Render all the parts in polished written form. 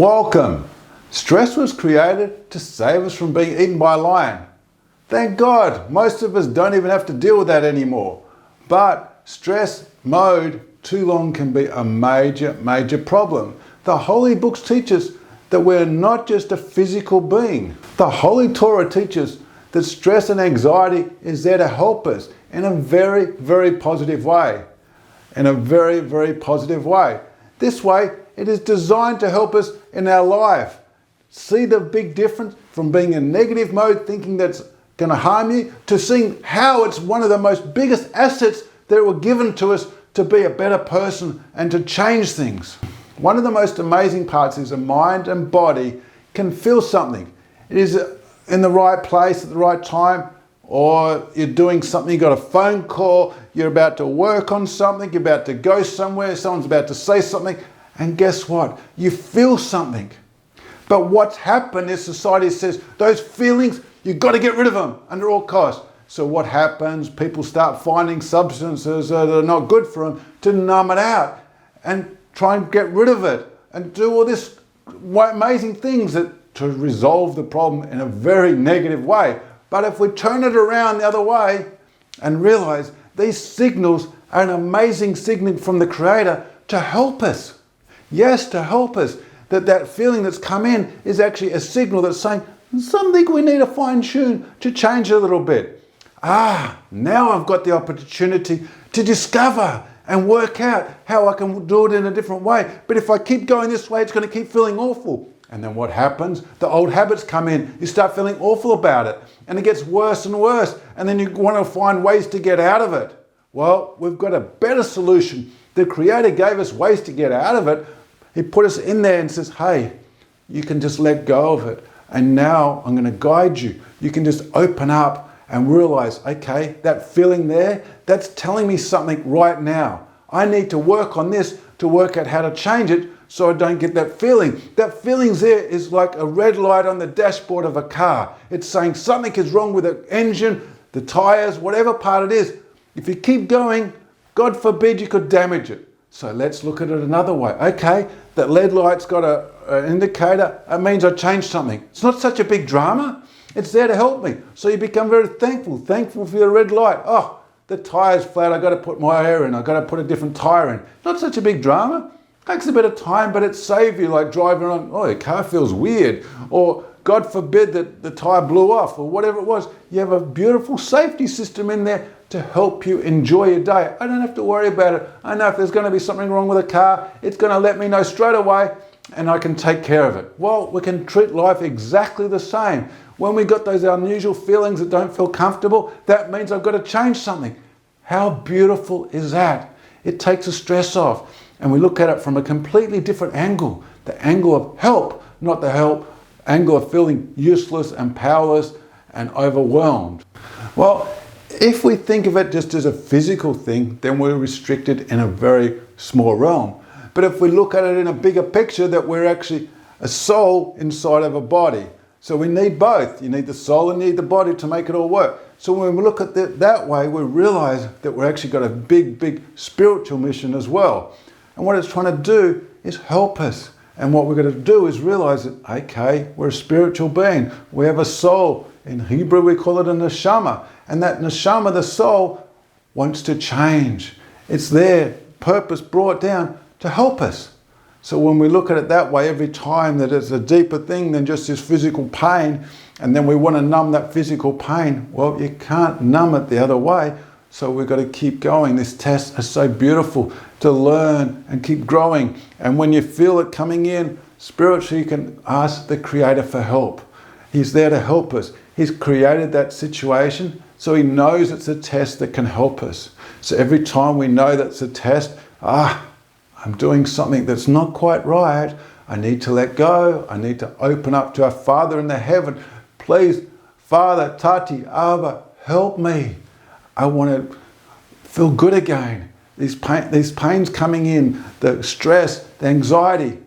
Welcome! Stress was created to save us from being eaten by a lion. Thank God, most of us don't even have to deal with that anymore. But stress mode too long can be a major problem. The Holy Books teach us that we're not just a physical being. The Holy Torah teaches that stress and anxiety is there to help us in a very positive way. In a very positive way. This way, it is designed to help us in our life. See the big difference from being in negative mode, thinking that's going to harm you, to seeing how it's one of the most biggest assets that were given to us to be a better person and to change things. One of the most amazing parts is the mind and body can feel something. It is in the right place at the right time, or you're doing something, you got a phone call, you're about to work on something, you're about to go somewhere, someone's about to say something, and guess what? You feel something. But what's happened is society says, those feelings, you've got to get rid of them under all costs. So what happens? People start finding substances that are not good for them to numb it out and try and get rid of it and do all this amazing things to resolve the problem in a very negative way. But if we turn it around the other way and realize these signals are an amazing signal from the Creator to help us. Yes, to help us. That feeling that's come in is actually a signal that's saying something we need to fine tune to change a little bit. Now I've got the opportunity to discover and work out how I can do it in a different way. But if I keep going this way, it's going to keep feeling awful. And then what happens? The old habits come in. You start feeling awful about it. And it gets worse and worse. And then you want to find ways to get out of it. Well, we've got a better solution. The Creator gave us ways to get out of it. He put us in there and says, hey, you can just let go of it. And now I'm going to guide you. You can just open up and realize, okay, that feeling there, that's telling me something right now. I need to work on this to work out how to change it so I don't get that feeling. That feeling there is like a red light on the dashboard of a car. It's saying something is wrong with the engine, the tires, whatever part it is. If you keep going, God forbid you could damage it. So let's look at it another way. Okay, that red light's got an indicator. It means I changed something. It's not such a big drama. It's there to help me. So you become very thankful for your red light. Oh, the tire's flat. I've got to put my air in. I've got to put a different tire in. Not such a big drama. Takes a bit of time, but it saves you, like driving on, your car feels weird. Or God forbid that the tire blew off or whatever it was. You have a beautiful safety system in there to help you enjoy your day. I don't have to worry about it. I know if there's going to be something wrong with a car, it's going to let me know straight away and I can take care of it. Well, we can treat life exactly the same. When we got those unusual feelings that don't feel comfortable, that means I've got to change something. How beautiful is that? It takes the stress off. And we look at it from a completely different angle. The angle of help, not the angle of feeling useless and powerless and overwhelmed. Well, if we think of it just as a physical thing, then we're restricted in a very small realm. But if we look at it in a bigger picture, that we're actually a soul inside of a body. So we need both. You need the soul and you need the body to make it all work. So when we look at it that way, we realize that we're actually got a big spiritual mission as well. And what it's trying to do is help us. And what we're going to do is realize that, okay, we're a spiritual being. We have a soul. In Hebrew, we call it a neshama. And that neshama, the soul, wants to change. It's there, purpose brought down to help us. So when we look at it that way, every time that it's a deeper thing than just this physical pain, and then we want to numb that physical pain, well, you can't numb it the other way. So we've got to keep going. This test is so beautiful to learn and keep growing. And when you feel it coming in, spiritually, you can ask the Creator for help. He's there to help us. He's created that situation, so He knows it's a test that can help us. So every time we know that's a test, I'm doing something that's not quite right. I need to let go. I need to open up to our Father in the heaven. Please, Father, Tati, Abba, help me. I want to feel good again. These pains coming in, the stress, the anxiety.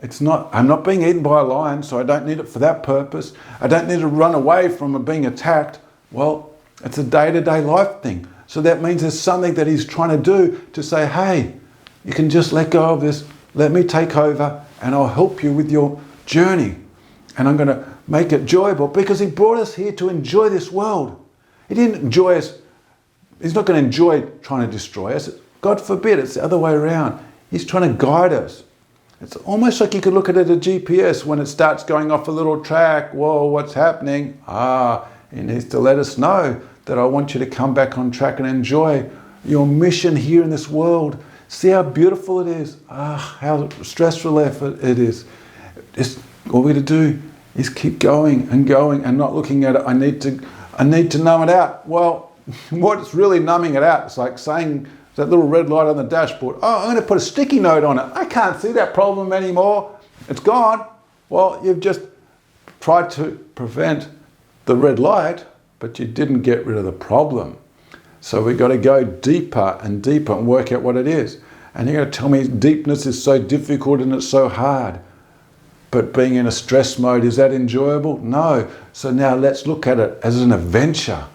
I'm not being eaten by a lion, so I don't need it for that purpose. I don't need to run away from being attacked. Well, it's a day-to-day life thing. So that means there's something that He's trying to do to say, hey, you can just let go of this. Let me take over and I'll help you with your journey. And I'm going to make it enjoyable because he brought us here to enjoy this world. He didn't enjoy us. He's not going to enjoy trying to destroy us. God forbid, it's the other way around. He's trying to guide us. It's almost like you could look at it as a GPS when it starts going off a little track. Whoa, what's happening? He needs to let us know that I want you to come back on track and enjoy your mission here in this world. See how beautiful it is. How stress relief it is. All we to do is keep going and not looking at it. I need to numb it out. Well, what's really numbing it out? It's like saying that little red light on the dashboard, I'm going to put a sticky note on it. I can't see that problem anymore. It's gone. Well, you've just tried to prevent the red light, but you didn't get rid of the problem. So we've got to go deeper and deeper and work out what it is. And you're going to tell me deepness is so difficult and it's so hard. But being in a stress mode, is that enjoyable? No. So now let's look at it as an adventure.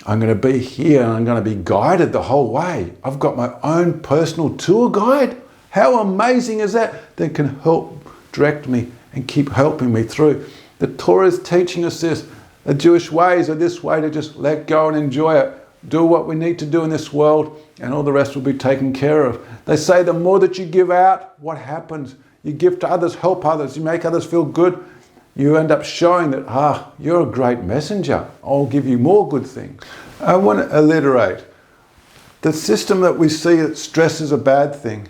I'm going to be here and I'm going to be guided the whole way. I've got my own personal tour guide. How amazing is that? That can help direct me and keep helping me through. The Torah is teaching us this. The Jewish ways are this way to just let go and enjoy it. Do what we need to do in this world and all the rest will be taken care of. They say the more that you give out, what happens? You give to others, help others, you make others feel good. You end up showing that, you're a great messenger. I'll give you more good things. I want to alliterate the system that we see that stress is a bad thing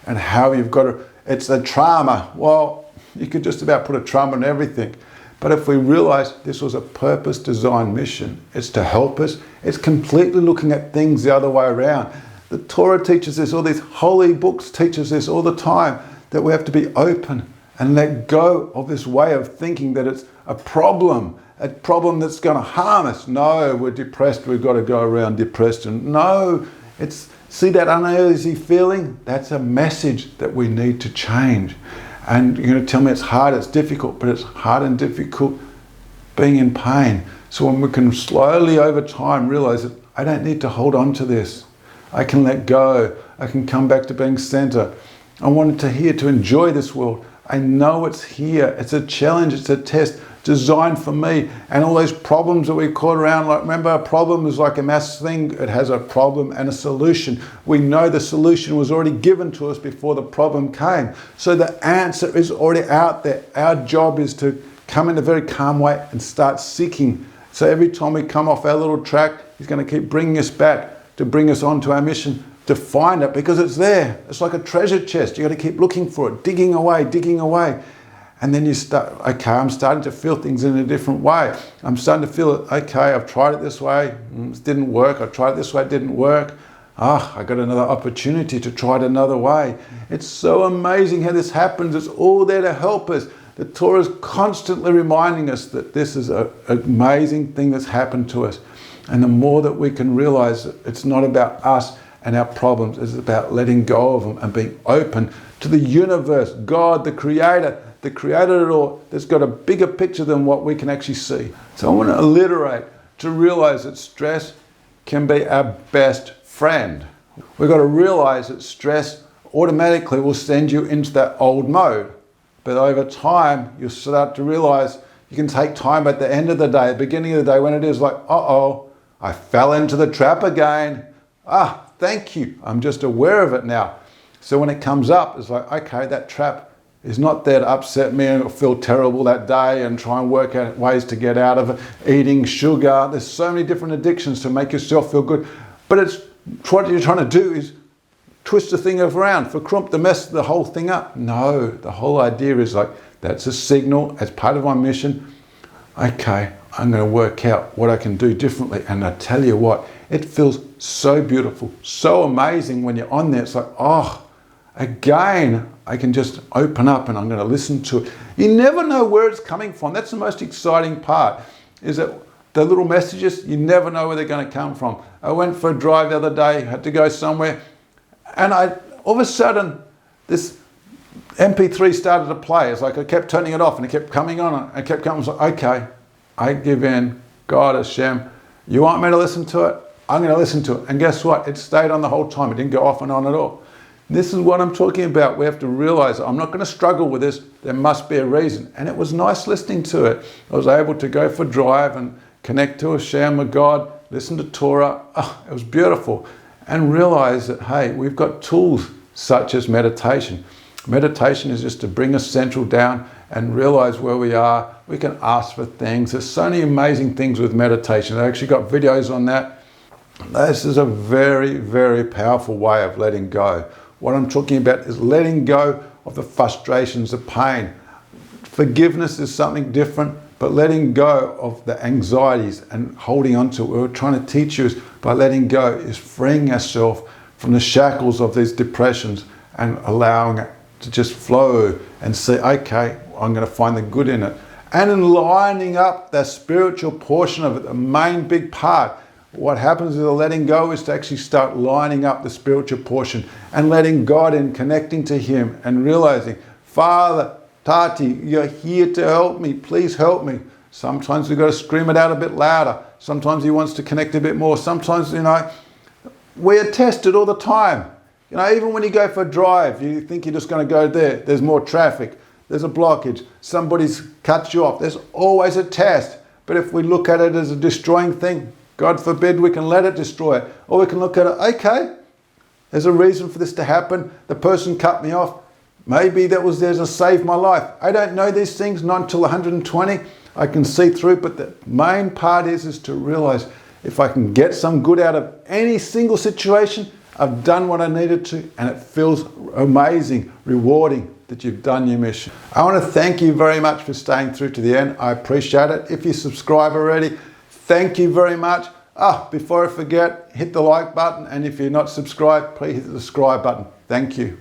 and how you've got to, it's a trauma. Well, you could just about put a trauma on everything. But if we realize this was a purpose-designed mission, it's to help us. It's completely looking at things the other way around. The Torah teaches this, all these holy books teach us this all the time, that we have to be open and let go of this way of thinking that it's a problem that's going to harm us. No, we're depressed, we've got to go around depressed. And no, see that uneasy feeling? That's a message that we need to change. And you're going to tell me it's hard, it's difficult, but it's hard and difficult being in pain. So when we can slowly over time realize that I don't need to hold on to this. I can let go. I can come back to being center. I wanted to here to enjoy this world. I know it's here. It's a challenge. It's a test designed for me. And all those problems that we caught around, like remember, a problem is like a mass thing. It has a problem and a solution. We know the solution was already given to us before the problem came. So the answer is already out there. Our job is to come in a very calm way and start seeking. So every time we come off our little track, he's going to keep bringing us back to bring us onto our mission, to find it, because it's there. It's like a treasure chest. You got to keep looking for it, digging away. And then you start, okay, I'm starting to feel things in a different way. I'm starting to feel it, okay, I've tried it this way, it didn't work. I tried it this way, it didn't work. I got another opportunity to try it another way. It's so amazing how this happens. It's all there to help us. The Torah is constantly reminding us that this is an amazing thing that's happened to us. And the more that we can realize that it's not about us and our problems, it's about letting go of them and being open to the universe, God, the creator of it all, that's got a bigger picture than what we can actually see. So I want to alliterate to realize that stress can be our best friend. We've got to realize that stress automatically will send you into that old mode. But over time, you'll start to realize you can take time at the end of the day, the beginning of the day, when it is like, I fell into the trap again. Thank you. I'm just aware of it now. So when it comes up, it's like, okay, that trap is not there to upset me and feel terrible that day and try and work out ways to get out of it. Eating sugar. There's so many different addictions to make yourself feel good. But it's what you're trying to do is twist the thing around, for crump to mess the whole thing up. No, the whole idea is like, that's a signal as part of my mission. Okay, I'm going to work out what I can do differently. And I tell you what, it feels so beautiful, so amazing when you're on there. It's like, again, I can just open up and I'm going to listen to it. You never know where it's coming from. That's the most exciting part, is that the little messages, you never know where they're going to come from. I went for a drive the other day, had to go somewhere, and all of a sudden, this MP3 started to play. It's like I kept turning it off and it kept coming on. I kept coming. I was like, okay, I give in. God, Hashem, you want me to listen to it? I'm going to listen to it. And guess what? It stayed on the whole time. It didn't go off and on at all. This is what I'm talking about. We have to realize I'm not going to struggle with this. There must be a reason. And it was nice listening to it. I was able to go for a drive and connect to Hashem, with God, listen to Torah. Oh, it was beautiful. And realize that, hey, we've got tools such as meditation. Meditation is just to bring us central down and realize where we are. We can ask for things. There's so many amazing things with meditation. I actually got videos on that. This is a very, very powerful way of letting go. What I'm talking about is letting go of the frustrations, the pain. Forgiveness is something different, but letting go of the anxieties and holding on to it. What we're trying to teach you is by letting go is freeing ourselves from the shackles of these depressions and allowing it to just flow and say, okay, I'm going to find the good in it. And in lining up the spiritual portion of it, the main big part. What happens with the letting go is to actually start lining up the spiritual portion and letting God in, connecting to Him and realizing, Father, Tati, you're here to help me. Please help me. Sometimes we've got to scream it out a bit louder. Sometimes He wants to connect a bit more. Sometimes, we are tested all the time. Even when you go for a drive, you think you're just going to go there. There's more traffic. There's a blockage. Somebody's cut you off. There's always a test. But if we look at it as a destroying thing, God forbid we can let it destroy it. Or we can look at it, okay, there's a reason for this to happen. The person cut me off. Maybe that was there to save my life. I don't know these things, not until 120. I can see through, but the main part is to realize if I can get some good out of any single situation, I've done what I needed to, and it feels amazing, rewarding that you've done your mission. I want to thank you very much for staying through to the end. I appreciate it. If you subscribe already, thank you very much. Before I forget, hit the like button, and if you're not subscribed, please hit the subscribe button. Thank you.